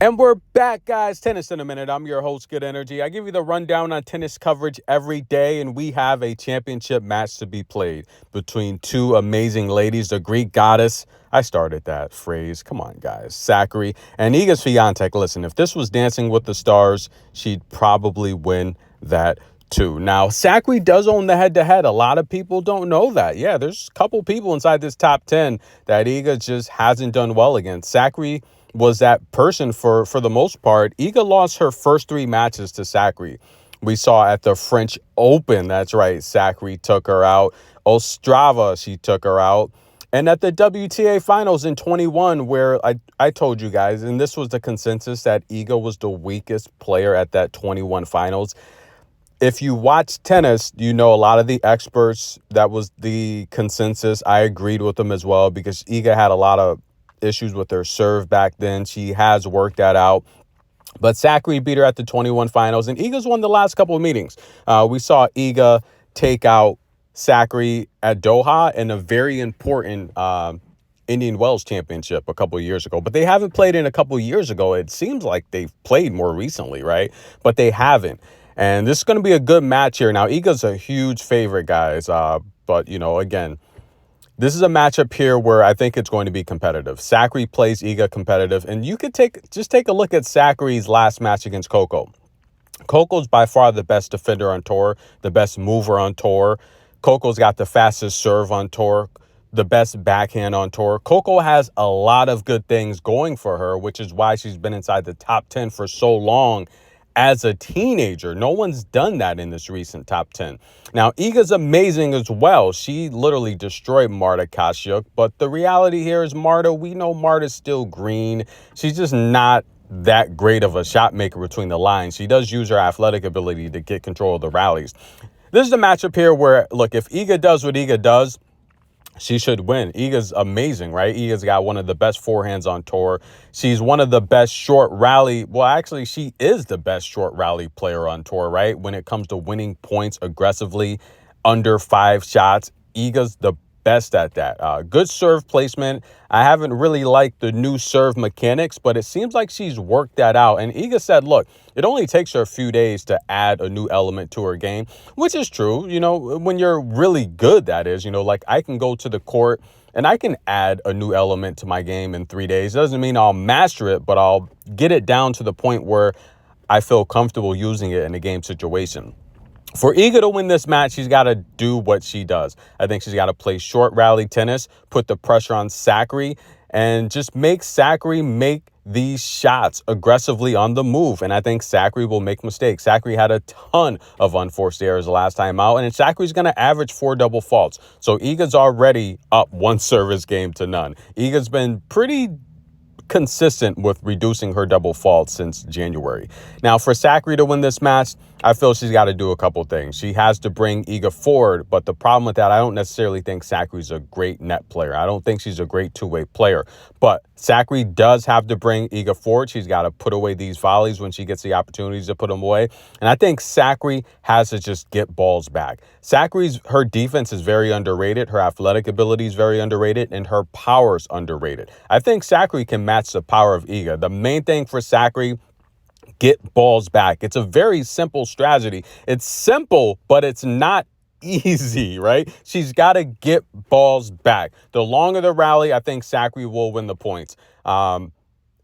And we're back, guys. Tennis in a minute. I'm your host, Good Energy. I give you the rundown on tennis coverage every day, and we have a championship match to be played between two amazing ladies, the Greek goddess. I started that phrase. Come on, guys. Sakkari and Iga Swiatek. Listen, if this was Dancing with the Stars, she'd probably win that too. Now, Sakkari does own the head-to-head. A lot of people don't know that. Yeah, there's a couple people inside this top 10 that Iga just hasn't done well against. Sakkari was that person for the most part. Iga lost her first three matches to Sakkari. We saw at the French Open, that's right, Sakkari took her out. Ostrava, she took her out. And at the WTA Finals in 21, where I told you guys, and this was the consensus, that Iga was the weakest player at that 21 Finals. If you watch tennis, you know a lot of the experts, that was the consensus. I agreed with them as well because Iga had a lot of issues with her serve back then. She has worked that out. But Sakkari beat her at the 21 Finals, and Iga's won the last couple of meetings. We saw Iga take out Sakkari at Doha in a very important Indian Wells Championship a couple of years ago. But they haven't played in a couple of years ago. It seems like they've played more recently, right? But they haven't. And this is going to be a good match here. Now, Iga's a huge favorite, guys. But, again, this is a matchup here where I think it's going to be competitive. Sakkari plays Iga competitive, and you could take a look at Sakkari's last match against Coco. Coco's by far the best defender on tour, the best mover on tour. Coco's got the fastest serve on tour, the best backhand on tour. Coco has a lot of good things going for her, which is why she's been inside the top 10 for so long. As a teenager, no one's done that in this recent top 10. Now, Iga's amazing as well. She literally destroyed Marta Kostyuk. But the reality here is we know Marta's still green. She's just not that great of a shot maker between the lines. She does use her athletic ability to get control of the rallies. This is a matchup here where, look, if Iga does what Iga does, she should win. Iga's amazing, right? Iga's got one of the best forehands on tour. She's one of the best short rally. Well, actually, she is the best short rally player on tour, right? When it comes to winning points aggressively under 5 shots, Iga's the best at that. Good serve placement. I haven't really liked the new serve mechanics, but it seems like she's worked that out. And Iga said, look, it only takes her a few days to add a new element to her game, which is true. When you're really good, that is, like I can go to the court and I can add a new element to my game in 3 days. Doesn't mean I'll master it, but I'll get it down to the point where I feel comfortable using it in a game situation. For Iga to win this match, she's got to do what she does. I think she's got to play short rally tennis, put the pressure on Sakkari, and just make Sakkari make these shots aggressively on the move. And I think Sakkari will make mistakes. Sakkari had a ton of unforced errors the last time out, and Sakkari's going to average 4 double faults. So Iga's already up 1 service game to none. Iga's been pretty consistent with reducing her double faults since January. Now, for Sakkari to win this match, I feel she's got to do a couple things. She has to bring Iga forward, but the problem with that, I don't necessarily think Sakkari's a great net player. I don't think she's a great two-way player, but Sakkari does have to bring Iga forward. She's got to put away these volleys when she gets the opportunities to put them away, and I think Sakkari has to just get balls back. Her defense is very underrated. Her athletic ability is very underrated, and her power's underrated. I think Sakkari can match the power of Iga. The main thing for Sakkari, get balls back. It's a very simple strategy. It's simple, but it's not easy, right? She's got to get balls back. The longer the rally, I think Sakkari will win the points. And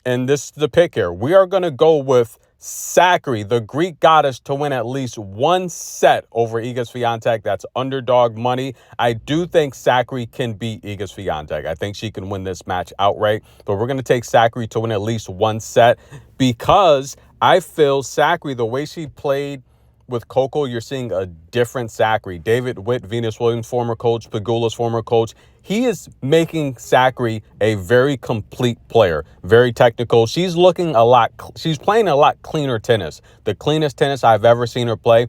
this is the pick here. We are going to go with Sakkari, the Greek goddess, to win at least 1 set over Iga Swiatek. That's underdog money. I do think Sakkari can beat Iga Swiatek. I think she can win this match outright, but we're going to take Sakkari to win at least 1 set because I feel Sakkari, the way she played with Coco, you're seeing a different Sakkari. David Witt, Venus Williams' former coach, Pegula's former coach, he is making Sakkari a very complete player, very technical. She's playing a lot cleaner tennis, the cleanest tennis I've ever seen her play.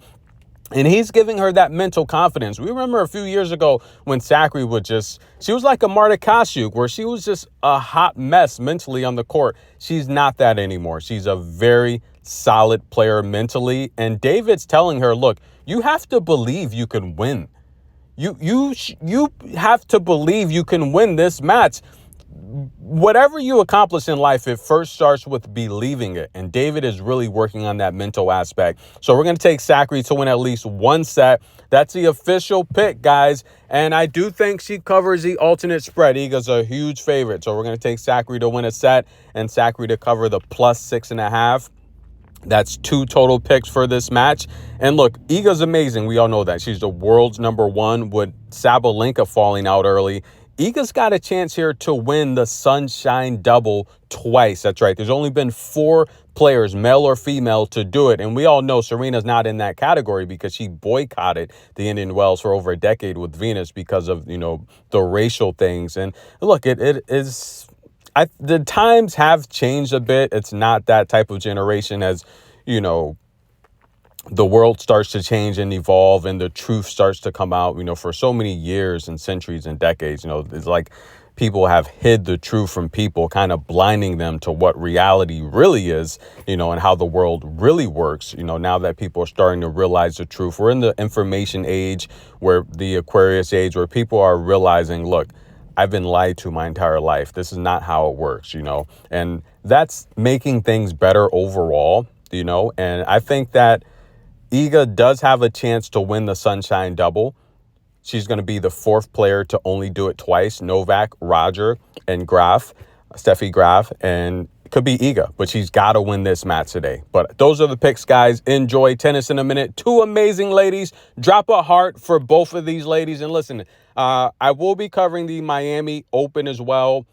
And he's giving her that mental confidence. We remember a few years ago when Sakkari she was like a Marta Kostyuk, where she was just a hot mess mentally on the court. She's not that anymore. She's a very solid player mentally. And David's telling her, look, you have to believe you can win. You have to believe you can win this match. whatever you accomplish in life, it first starts with believing it. And David is really working on that mental aspect. So we're going to take Sakkari to win at least one set. That's the official pick, guys. And I do think she covers the alternate spread. Iga's a huge favorite. So we're going to take Sakkari to win a set and Sakkari to cover the +6.5. That's 2 total picks for this match. And look, Iga's amazing. We all know that. She's the world's #1 with Sabalenka falling out early. Iga's got a chance here to win the Sunshine Double twice. That's right. There's only been 4 players, male or female, to do it. And we all know Serena's not in that category because she boycotted the Indian Wells for over a decade with Venus because of, the racial things. And look, it is... the times have changed a bit. It's not that type of generation as, the world starts to change and evolve and the truth starts to come out. For so many years and centuries and decades, it's like people have hid the truth from people, kind of blinding them to what reality really is, and how the world really works. Now that people are starting to realize the truth, we're in the information age, where the Aquarius age, where people are realizing, look, I've been lied to my entire life. This is not how it works, and that's making things better overall, and I think that Iga does have a chance to win the Sunshine Double. She's going to be the 4th player to only do it twice. Novak, Roger, and Steffi Graf, and it could be Iga, but she's got to win this match today. But those are the picks, guys. Enjoy Tennis in a Minute. 2 amazing ladies. Drop a heart for both of these ladies. And listen, I will be covering the Miami Open as well.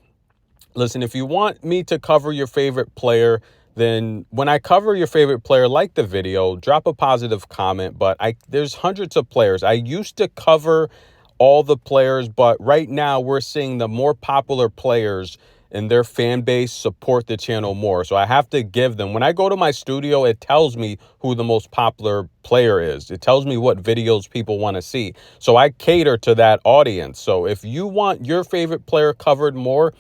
Listen, if you want me to cover your favorite player, then when I cover your favorite player, like the video, drop a positive comment. But there's hundreds of players. I used to cover all the players, but right now we're seeing the more popular players and their fan base support the channel more. So I have to give them, when I go to my studio, it tells me who the most popular player is. It tells me what videos people want to see. So I cater to that audience. So if you want your favorite player covered more,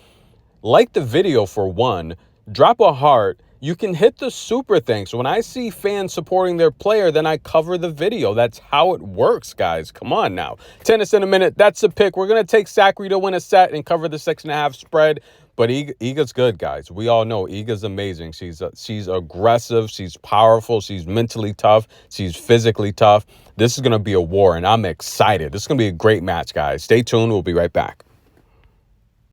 like the video for one, drop a heart. You can hit the super thanks. So when I see fans supporting their player, then I cover the video. That's how it works, guys. Come on now. Tennis in a Minute. That's the pick. We're going to take Sakkari to win a set and cover the 6.5 spread. But Iga's good, guys. We all know Iga's amazing. She's aggressive. She's powerful. She's mentally tough. She's physically tough. This is going to be a war, and I'm excited. This is going to be a great match, guys. Stay tuned. We'll be right back.